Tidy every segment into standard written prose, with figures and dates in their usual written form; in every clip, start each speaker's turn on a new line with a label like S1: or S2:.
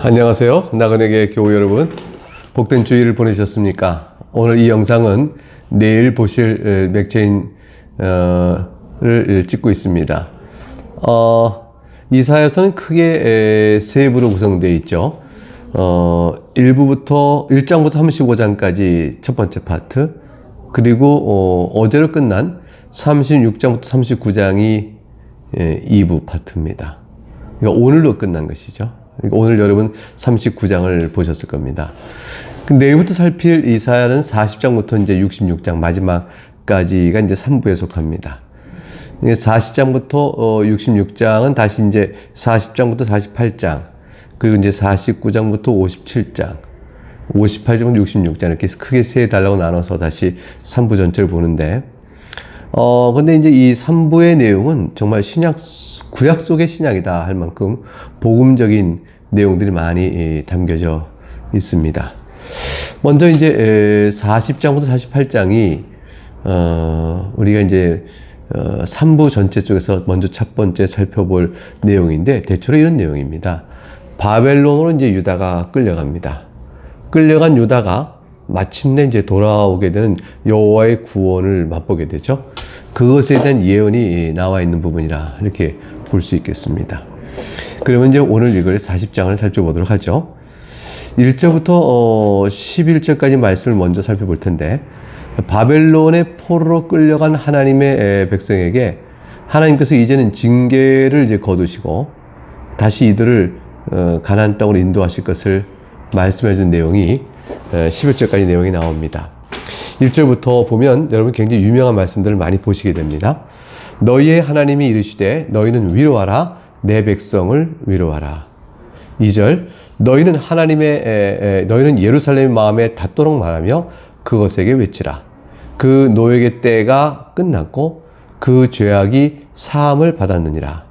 S1: 안녕하세요. 나그네계 교우 여러분. 복된 주일을 보내셨습니까? 오늘 이 영상은 내일 보실 맥체인을 찍고 있습니다. 이사야서는 크게 세 부로 구성되어 있죠. 1장부터 35장까지 첫 번째 파트, 그리고 어제로 끝난 36장부터 39장이 2부 파트입니다. 그러니까 오늘로 끝난 것이죠. 그러니까 오늘 여러분 39장을 보셨을 겁니다. 내일부터 살필 이사야는 40장부터 이제 66장 마지막까지가 이제 3부에 속합니다. 40장부터 66장은 다시 이제 40장부터 48장, 그리고 이제 49장부터 57장, 58장부터 66장 이렇게 크게 세 달라고 나눠서 다시 3부 전체를 보는데, 근데 이제 이 3부의 내용은 정말 구약 속의 신약이다 할 만큼 복음적인 내용들이 많이 담겨져 있습니다. 먼저 이제 40장부터 48장이 우리가 이제 3부 전체 속에서 먼저 첫 번째 살펴볼 내용인데, 대체로 이런 내용입니다. 바벨론으로 이제 유다가 끌려갑니다. 끌려간 유다가 마침내 이제 돌아오게 되는 여호와의 구원을 맛보게 되죠. 그것에 대한 예언이 나와 있는 부분이라 이렇게 볼 수 있겠습니다. 그러면 이제 오늘 이걸 40장을 살펴보도록 하죠. 1절부터 11절까지 말씀을 먼저 살펴볼 텐데, 바벨론의 포로로 끌려간 하나님의 백성에게 하나님께서 이제는 징계를 이제 거두시고 다시 이들을 가나안 땅으로 인도하실 것을 말씀해 준 내용이 11절까지 내용이 나옵니다. 1절부터 보면 여러분 굉장히 유명한 말씀들을 많이 보시게 됩니다. 너희의 하나님이 이르시되 너희는 위로하라, 내 백성을 위로하라. 2절, 너희는 너희는 예루살렘의 마음에 닿도록 말하며 그것에게 외치라. 그 노역의 때가 끝났고 그 죄악이 사함을 받았느니라.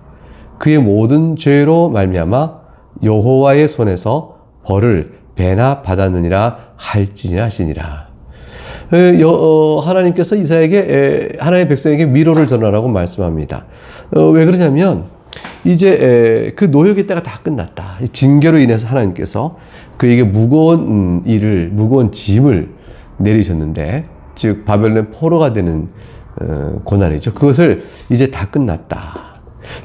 S1: 그의 모든 죄로 말미암아 여호와의 손에서 벌을 배나 받았느니라 할지니라 하시니라. 하나님께서 이사야에게, 하나님의 백성에게 위로를 전하라고 말씀합니다. 왜 그러냐면 이제 그 노역의 때가 다 끝났다. 징계로 인해서 하나님께서 그에게 무거운 무거운 짐을 내리셨는데, 즉 바벨론 포로가 되는 고난이죠. 그것을 이제 다 끝났다.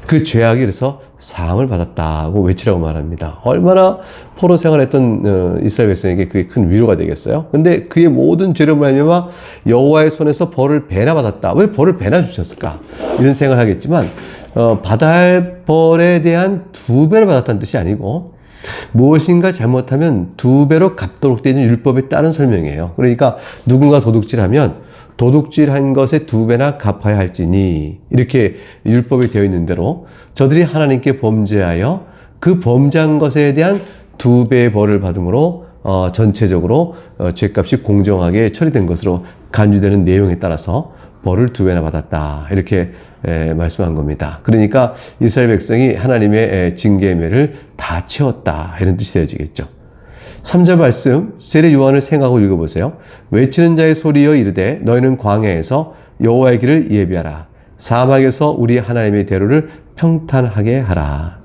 S1: 그 죄악이 그래서 사함을 받았다고 외치라고 말합니다. 얼마나 포로 생활했던 이스라엘 백성에게 그게 큰 위로가 되겠어요? 근데 그의 모든 죄를 말미암아 여호와의 손에서 벌을 배나 받았다. 왜 벌을 배나 주셨을까? 이런 생각을 하겠지만 받아야 할 벌에 대한 2배를 받았다는 뜻이 아니고, 무엇인가 잘못하면 2배로 갚도록 되어 있는 율법에 따른 설명이에요. 그러니까 누군가 도둑질하면 도둑질한 것에 2배나 갚아야 할지니, 이렇게 율법에 되어 있는 대로 저들이 하나님께 범죄하여 그 범죄한 것에 대한 2배의 벌을 받음으로 전체적으로 죄값이 공정하게 처리된 것으로 간주되는 내용에 따라서 벌을 2배나 받았다, 이렇게 말씀한 겁니다. 그러니까 이스라엘 백성이 하나님의 징계의 매를 다 채웠다, 이런 뜻이 되어지겠죠. 3절 말씀, 세례 요한을 생각하고 읽어보세요. 외치는 자의 소리여 이르되 너희는 광야에서 여호와의 길을 예비하라. 사막에서 우리 하나님의 대로를 평탄하게 하라.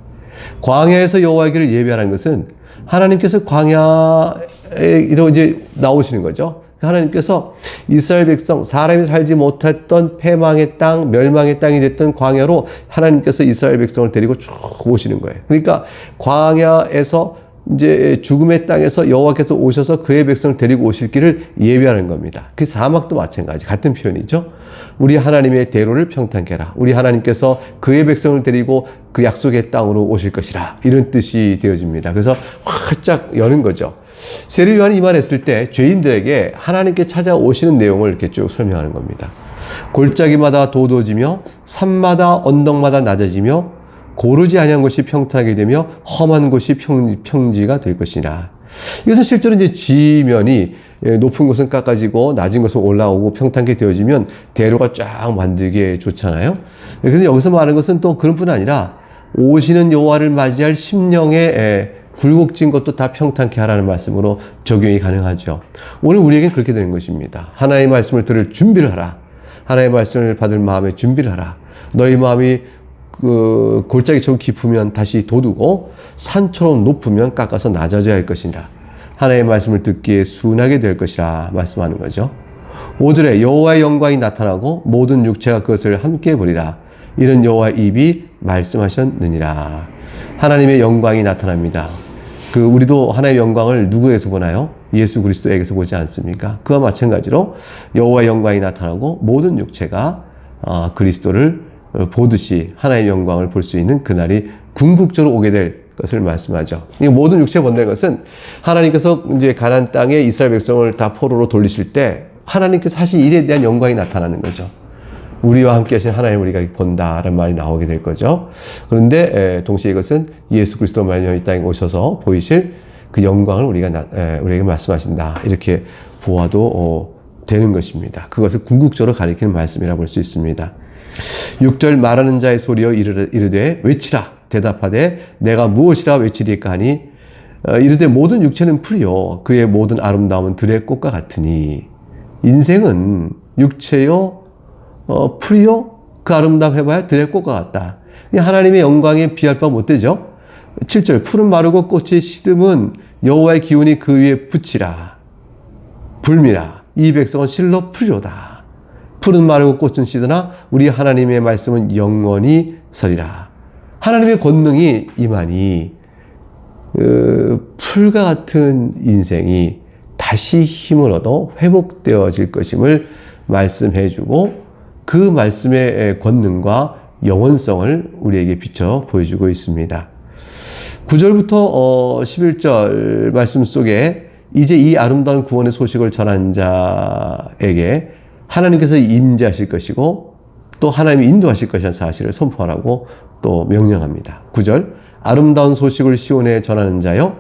S1: 광야에서 여호와의 길을 예비하라는 것은 하나님께서 광야에 이제 나오시는 거죠. 하나님께서 이스라엘 백성, 사람이 살지 못했던 패망의 땅, 멸망의 땅이 됐던 광야로 하나님께서 이스라엘 백성을 데리고 쭉 오시는 거예요. 그러니까 광야에서 이제 죽음의 땅에서 여호와께서 오셔서 그의 백성을 데리고 오실 길을 예비하는 겁니다. 그 사막도 마찬가지, 같은 표현이죠. 우리 하나님의 대로를 평탄케 하라. 우리 하나님께서 그의 백성을 데리고 그 약속의 땅으로 오실 것이라, 이런 뜻이 되어집니다. 그래서 활짝 여는 거죠. 세례 요한이 이 말했을 때 죄인들에게 하나님께 찾아오시는 내용을 이렇게 쭉 설명하는 겁니다. 골짜기마다 도도지며 산마다 언덕마다 낮아지며 고르지 아니한 곳이 평탄하게 되며 험한 곳이 평지가 될 것이라. 이것은 실제로 이제 지면이 높은 곳은 깎아지고 낮은 곳은 올라오고 평탄하게 되어지면 대로가 쫙 만들게 좋잖아요. 그래서 여기서 말하는 것은 또 그런 뿐 아니라 오시는 여호와를 맞이할 심령의 굴곡진 것도 다 평탄케 하라는 말씀으로 적용이 가능하죠. 오늘 우리에겐 그렇게 되는 것입니다. 하나님의 말씀을 들을 준비를 하라. 하나님의 말씀을 받을 마음의 준비를 하라. 너희 마음이 골짜기처럼 깊으면 다시 돋우고 산처럼 높으면 깎아서 낮아져야 할 것이니라. 하나님의 말씀을 듣기에 순하게 될 것이라 말씀하는 거죠. 5절에 여호와의 영광이 나타나고 모든 육체가 그것을 함께 보리라. 이런 여호와의 입이 말씀하셨느니라. 하나님의 영광이 나타납니다. 우리도 하나님의 영광을 누구에게서 보나요? 예수 그리스도에게서 보지 않습니까? 그와 마찬가지로 여호와의 영광이 나타나고 모든 육체가 그리스도를 보듯이 하나님의 영광을 볼 수 있는 그날이 궁극적으로 오게 될 것을 말씀하죠. 이 모든 육체가 본다는 것은 하나님께서 이제 가나안 땅에 이스라엘 백성을 다 포로로 돌리실 때 하나님께서 하신 일에 대한 영광이 나타나는 거죠. 우리와 함께 하신 하나님을 우리가 본다라는 말이 나오게 될 거죠. 그런데 동시에 이것은 예수 그리스도 말미암아 이 땅에 오셔서 보이실 그 영광을 우리에게 말씀하신다. 이렇게 보아도 되는 것입니다. 그것을 궁극적으로 가리키는 말씀이라 볼 수 있습니다. 6절 말하는 자의 소리여 이르되 외치라. 대답하되 내가 무엇이라 외치리까 하니 이르되 모든 육체는 풀이요 그의 모든 아름다움은 들의 꽃과 같으니. 인생은 육체요 풀이요 그 아름다움 해봐야 들의 꽃과 같다. 하나님의 영광에 비할 바 못되죠. 7절 풀은 마르고 꽃이 시듬은 여호와의 기운이 그 위에 붙이라. 불미라. 이 백성은 실로 풀이로다. 풀은 마르고 꽃은 시드나 우리 하나님의 말씀은 영원히 서리라. 하나님의 권능이 임하니 풀과 같은 인생이 다시 힘을 얻어 회복되어질 것임을 말씀해주고 그 말씀의 권능과 영원성을 우리에게 비춰 보여주고 있습니다. 9절부터 11절 말씀 속에 이제 이 아름다운 구원의 소식을 전한 자에게 하나님께서 임재하실 것이고 또 하나님이 인도하실 것이라는 사실을 선포하라고 또 명령합니다. 9절 아름다운 소식을 시온에 전하는 자여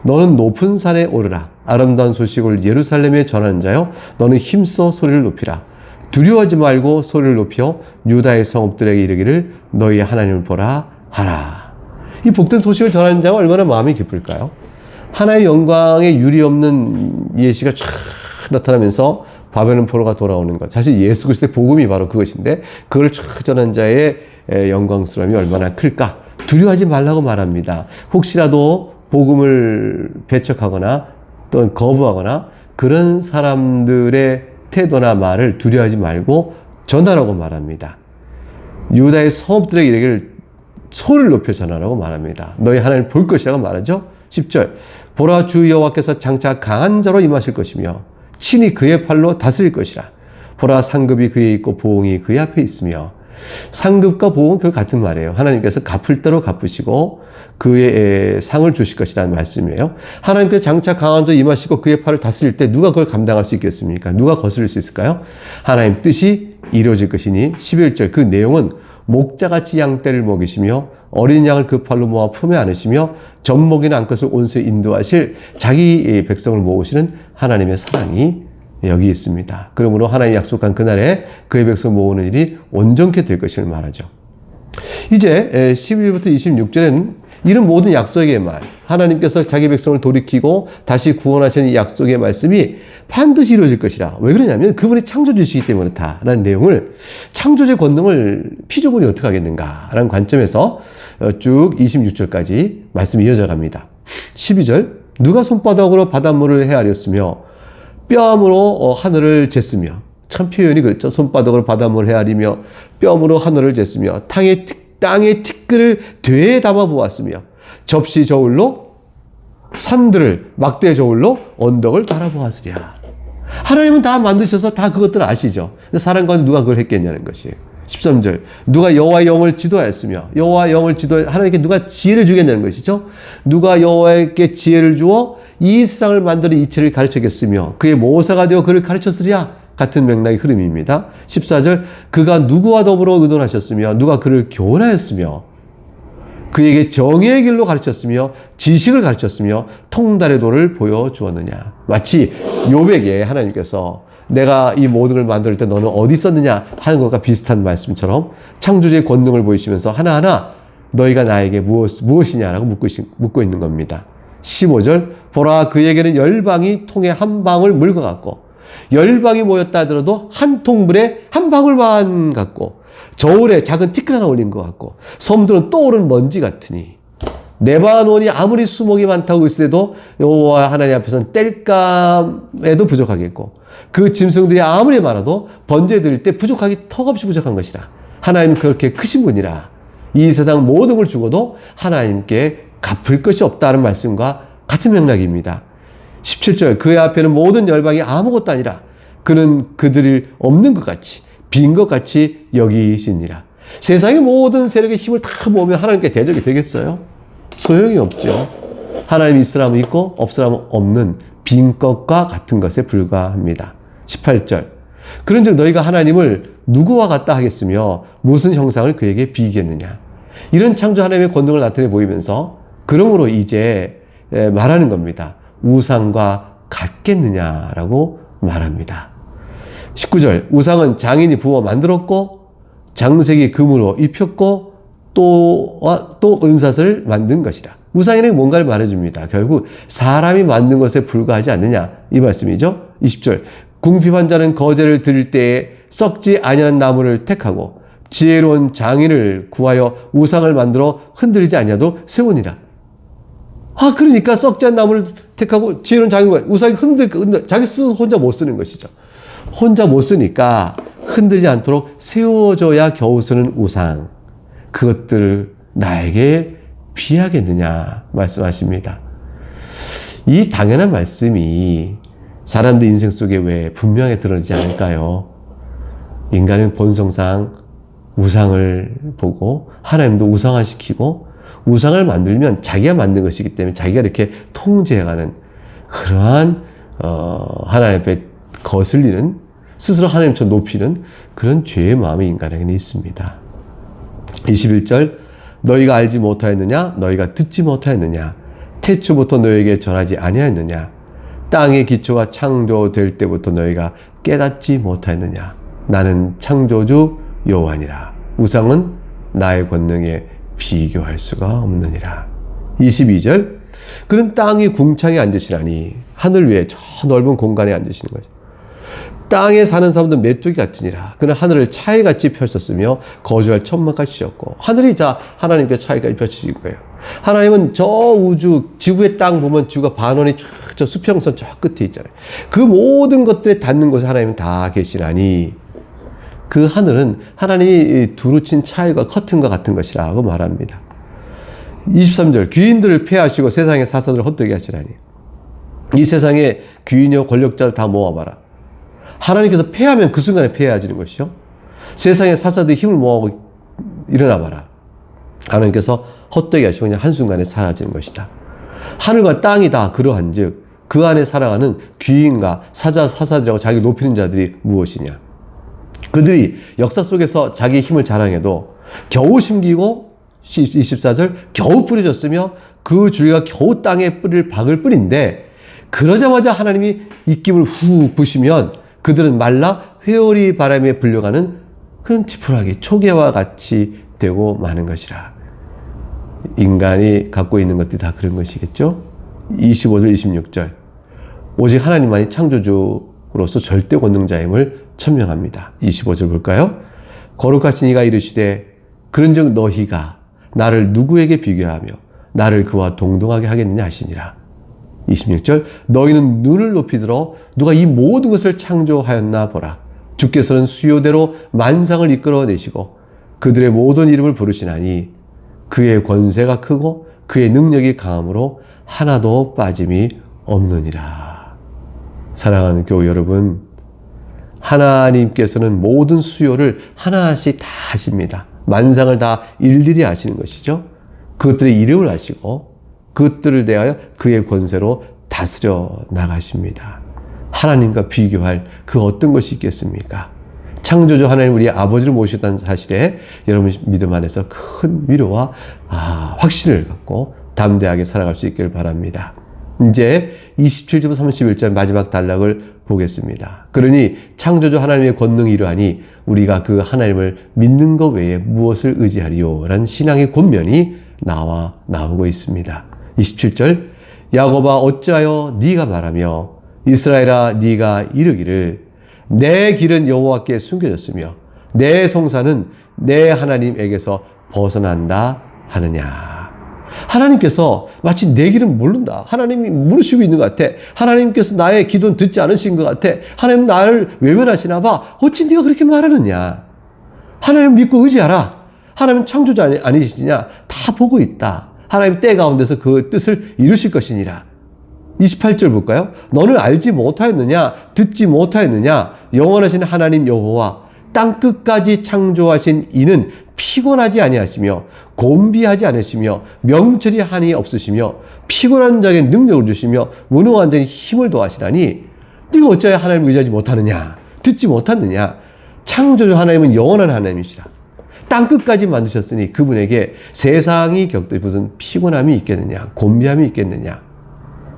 S1: 너는 높은 산에 오르라. 아름다운 소식을 예루살렘에 전하는 자여 너는 힘써 소리를 높이라. 두려워하지 말고 소리를 높여 유다의 성읍들에게 이르기를 너희 하나님을 보라 하라. 이 복된 소식을 전하는 자가 얼마나 마음이 기쁠까요? 하나님의 영광에 유리 없는 예시가 쫙 나타나면서 바벨론 포로가 돌아오는 것. 사실 예수 그리스도의 복음이 바로 그것인데 그걸 쫙 전하는 자의 영광스러움이 얼마나 클까? 두려워하지 말라고 말합니다. 혹시라도 복음을 배척하거나 또는 거부하거나 그런 사람들의 태도나 말을 두려워하지 말고 전하라고 말합니다. 유다의 성읍들에게 이르기를 소리를 높여 전하라고 말합니다. 너희 하나님을 볼 것이라고 말하죠. 10절 보라 주 여호와께서 장차 강한 자로 임하실 것이며 친히 그의 팔로 다스릴 것이라. 보라 상급이 그에 있고 보응이 그의 앞에 있으며. 상급과 보응은 그 같은 말이에요. 하나님께서 갚을 대로 갚으시고 그의 상을 주실 것이라는 말씀이에요. 하나님께서 장차 강한 자로 임하시고 그의 팔을 다스릴 때 누가 그걸 감당할 수 있겠습니까? 누가 거스릴 수 있을까요? 하나님 뜻이 이루어질 것이니. 11절 그 내용은 목자같이 양떼를 먹이시며 어린 양을 그 팔로 모아 품에 안으시며 젖먹이는 암컷을 온수에 인도하실 자기 백성을 모으시는 하나님의 사랑이 여기 있습니다. 그러므로 하나님이 약속한 그날에 그의 백성을 모으는 일이 온전케 될 것을 말하죠. 이제 11절부터 26절에는 이런 모든 약속의 말, 하나님께서 자기 백성을 돌이키고 다시 구원하시는 이 약속의 말씀이 반드시 이루어질 것이라. 왜 그러냐면 그분이 창조주시기 때문에 그렇다라는 내용을, 창조주의 권능을 피조물이 어떻게 하겠는가라는 관점에서 쭉 26절까지 말씀이 이어져 갑니다. 12절 누가 손바닥으로 바닷물을 헤아렸으며 뺨으로 하늘을 쟀으며. 참 표현이 그렇죠. 손바닥으로 바닷물을 헤아리며 뺨으로 하늘을 쟀으며 땅의 티끌을 되에 담아 보았으며 접시 저울로 산들을 막대 저울로 언덕을 달아보았으랴. 하나님은 다 만드셔서 다 그것들을 아시죠. 근데 사람 가운데 누가 그걸 했겠냐는 것이에요. 13절 누가 여호와의 영을 지도하였으며. 여호와의 영을 하나님께 누가 지혜를 주겠냐는 것이죠. 누가 여호와에게 지혜를 주어 이 세상을 만드는 이치를 가르쳤겠으며 그의 모사가 되어 그를 가르쳤으랴. 같은 맥락의 흐름입니다. 14절 그가 누구와 더불어 의논하셨으며 누가 그를 교훈하였으며 그에게 정의의 길로 가르쳤으며 지식을 가르쳤으며 통달의 도를 보여주었느냐. 마치 욥에게 하나님께서 내가 이 모든 걸 만들 때 너는 어디 있었느냐 하는 것과 비슷한 말씀처럼 창조주의 권능을 보이시면서 하나하나 너희가 나에게 무엇이냐라고 묻고 있는 겁니다. 15절 보라 그에게는 열방이 통에 한 방울 물과 같고 열방이 모였다 하더라도 한 통불에 한 방울만 같고 저울에 작은 티끌 하나 올린 것 같고 섬들은 떠오른 먼지 같으니 레바논이 아무리 수목이 많다고 있어도 여호와 하나님 앞에서는 땔감에도 부족하겠고 그 짐승들이 아무리 많아도 번제 드릴 때 부족하기 턱없이 부족한 것이라. 하나님은 그렇게 크신 분이라 이 세상 모든 걸 주고도 하나님께 갚을 것이 없다는 말씀과 같은 맥락입니다. 17절 그의 앞에는 모든 열방이 아무것도 아니라 그는 그들이 없는 것 같이 빈 것 같이 여기시니라. 세상의 모든 세력의 힘을 다 모으면 하나님께 대적이 되겠어요? 소용이 없죠. 하나님 있으라면 있고 없으라면 없는 빈 것과 같은 것에 불과합니다. 18절 그런즉 너희가 하나님을 누구와 같다 하겠으며 무슨 형상을 그에게 비기겠느냐. 이런 창조 하나님의 권능을 나타내 보이면서 그러므로 이제 말하는 겁니다. 우상과 같겠느냐라고 말합니다. 19절 우상은 장인이 부어 만들었고 장색이 금으로 입혔고 또 은사슬을 만든 것이라. 우상에는 뭔가를 말해줍니다. 결국 사람이 만든 것에 불과하지 않느냐 이 말씀이죠. 20절 궁핍한 자는 거제를 드릴 때에 썩지 아니하는 나무를 택하고 지혜로운 장인을 구하여 우상을 만들어 흔들리지 아니하도 세우니라. 그러니까 썩지 않은 나무를 택하고 지혜로운 장인과 우상이 자기 스스로 혼자 못 쓰는 것이죠. 혼자 못 쓰니까 흔들리지 않도록 세워줘야 겨우 쓰는 우상. 그것들을 나에게 피하겠느냐 말씀하십니다. 이 당연한 말씀이 사람들 인생 속에 왜 분명하게 드러나지 않을까요? 인간은 본성상 우상을 보고 하나님도 우상화시키고 우상을 만들면 자기가 만든 것이기 때문에 자기가 이렇게 통제해가는 그러한 하나님 앞에 거슬리는 스스로 하나님처럼 높이는 그런 죄의 마음이 인간에게는 있습니다. 21절 너희가 알지 못하였느냐 너희가 듣지 못하였느냐 태초부터 너희에게 전하지 아니하였느냐 땅의 기초가 창조될 때부터 너희가 깨닫지 못하였느냐 나는 창조주 여호와니라. 우상은 나의 권능에 비교할 수가 없느니라. 22절 그는 땅이 궁창에 앉으시라니 하늘 위에 저 넓은 공간에 앉으시는 거죠. 땅에 사는 사람들은 메뚜기 같으니라. 그는 하늘을 차이같이 펼쳤으며 거주할 천막같이 씌었고 하늘이 자 하나님께 차이같이 펼쳐진 거예요. 하나님은 저 우주 지구의 땅 보면 지구가 반원이 저 수평선 저 끝에 있잖아요. 그 모든 것들에 닿는 곳에 하나님은 다 계시라니 그 하늘은 하나님이 두루 친 차일과 커튼과 같은 것이라고 말합니다. 23절 귀인들을 폐하시고 세상의 사사들을 헛되게 하시라니 이 세상에 귀인이요 권력자를 다 모아봐라. 하나님께서 폐하면 그 순간에 폐해지는 것이죠. 세상의 사사들이 힘을 모아고 일어나봐라. 하나님께서 헛되게 하시고 그냥 한순간에 사라지는 것이다. 하늘과 땅이 다 그러한 즉 그 안에 살아가는 귀인과 사사들이라고 자기를 높이는 자들이 무엇이냐. 그들이 역사 속에서 자기의 힘을 자랑해도 겨우 심기고 24절 겨우 뿌려졌으며 그 줄기가 겨우 땅에 뿌릴 박을 뿐인데 그러자마자 하나님이 입김을 후 부시면 그들은 말라 회오리 바람에 불려가는 큰 지푸라기 초계와 같이 되고 마는 것이라. 인간이 갖고 있는 것들이 다 그런 것이겠죠. 25절 26절 오직 하나님만이 창조주로서 절대 권능자임을 천명합니다. 25절 볼까요? 거룩하신 이가 이르시되 그런즉 너희가 나를 누구에게 비교하며 나를 그와 동등하게 하겠느냐 하시니라. 26절 너희는 눈을 높이 들어 누가 이 모든 것을 창조하였나 보라. 주께서는 수요대로 만상을 이끌어내시고 그들의 모든 이름을 부르시나니 그의 권세가 크고 그의 능력이 강함으로 하나도 빠짐이 없느니라. 사랑하는 교우 여러분, 하나님께서는 모든 수요를 하나씩 다 하십니다. 만상을 다 일일이 하시는 것이죠. 그것들의 이름을 아시고 그것들을 대하여 그의 권세로 다스려 나가십니다. 하나님과 비교할 그 어떤 것이 있겠습니까? 창조주 하나님 우리 아버지를 모셨다는 사실에 여러분 믿음 안에서 큰 위로와 확신을 갖고 담대하게 살아갈 수 있기를 바랍니다. 이제 27절부터 31절 마지막 단락을 보겠습니다. 그러니 창조주 하나님의 권능이 이러하니 우리가 그 하나님을 믿는 것 외에 무엇을 의지하리요? 라는 신앙의 권면이 나오고 있습니다. 27절 야곱아 어찌하여 네가 말하며 이스라엘아 네가 이르기를 내 길은 여호와께 숨겨졌으며 내 성사는 내 하나님에게서 벗어난다 하느냐. 하나님께서 마치 내 길은 모른다. 하나님이 모르시고 있는 것 같아. 하나님께서 나의 기도는 듣지 않으신 것 같아. 하나님 나를 외면하시나 봐. 어찌 네가 그렇게 말하느냐. 하나님 믿고 의지하라. 하나님 창조자 아니시냐. 다 보고 있다. 하나님 때 가운데서 그 뜻을 이루실 것이니라. 28절 볼까요? 너는 알지 못하였느냐? 듣지 못하였느냐? 영원하신 하나님 여호와 땅 끝까지 창조하신 이는 피곤하지 아니하시며 곤비하지 않으시며 명철이 한이 없으시며 피곤한 자에게 능력을 주시며 무능한 자에게 힘을 더하시라니 네가 어찌하여 하나님을 의지하지 못하느냐? 듣지 못하느냐? 창조주 하나님은 영원한 하나님이시라. 땅 끝까지 만드셨으니 그분에게 세상이 겪듯 무슨 피곤함이 있겠느냐? 곤비함이 있겠느냐?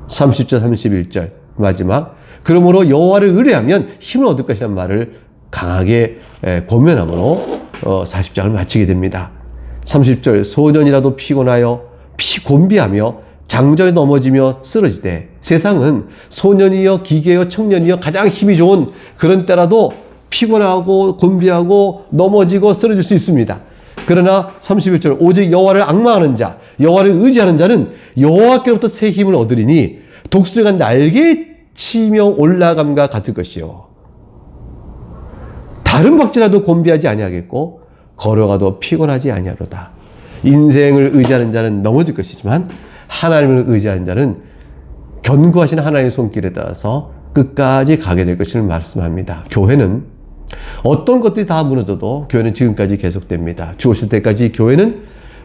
S1: 30절 31절 마지막 그러므로 여호와를 의뢰하면 힘을 얻을 것이라는 말을 강하게 권면함으로 40장을 마치게 됩니다. 30절 소년이라도 피곤하여 곤비하며 장정에 넘어지며 쓰러지되 세상은 소년이여 기계여 청년이여 가장 힘이 좋은 그런 때라도 피곤하고 곤비하고 넘어지고 쓰러질 수 있습니다. 그러나 31절 오직 여호와를 앙망하는 자 여호와를 의지하는 자는 여호와께로부터 새 힘을 얻으리니 독수리가 날개 치며 올라감과 같을 것이요 다른 박쥐라도 곤비하지 아니하겠고 걸어가도 피곤하지 아니하로다. 인생을 의지하는 자는 넘어질 것이지만 하나님을 의지하는 자는 견고하신 하나님의 손길에 따라서 끝까지 가게 될 것을 말씀합니다. 교회는 어떤 것들이 다 무너져도 교회는 지금까지 계속됩니다. 주 오실 때까지 교회는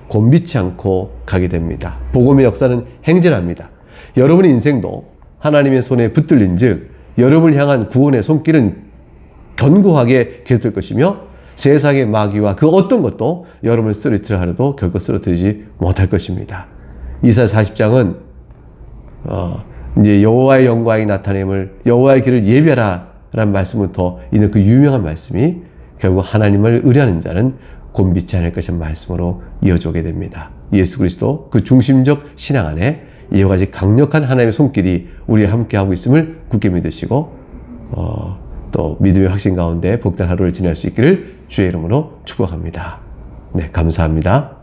S1: 곤비치 않고 가게 됩니다. 복음의 역사는 행진합니다. 여러분의 인생도 하나님의 손에 붙들린 즉 여러분을 향한 구원의 손길은 견고하게 계속될 것이며 세상의 마귀와 그 어떤 것도 여러분을 쓰러뜨리려 하려도 결코 쓰러뜨리지 못할 것입니다. 이사야 40장은 이제 여호와의 영광이 나타냄을 여호와의 길을 예비하라 라는 말씀부터 있는 그 유명한 말씀이 결국 하나님을 의뢰하는 자는 곤비치 않을 것이라는 말씀으로 이어져게 됩니다. 예수 그리스도 그 중심적 신앙 안에 이와 같이 강력한 하나님의 손길이 우리와 함께하고 있음을 굳게 믿으시고 또 믿음의 확신 가운데 복된 하루를 지낼 수 있기를 주의 이름으로 축복합니다. 네, 감사합니다.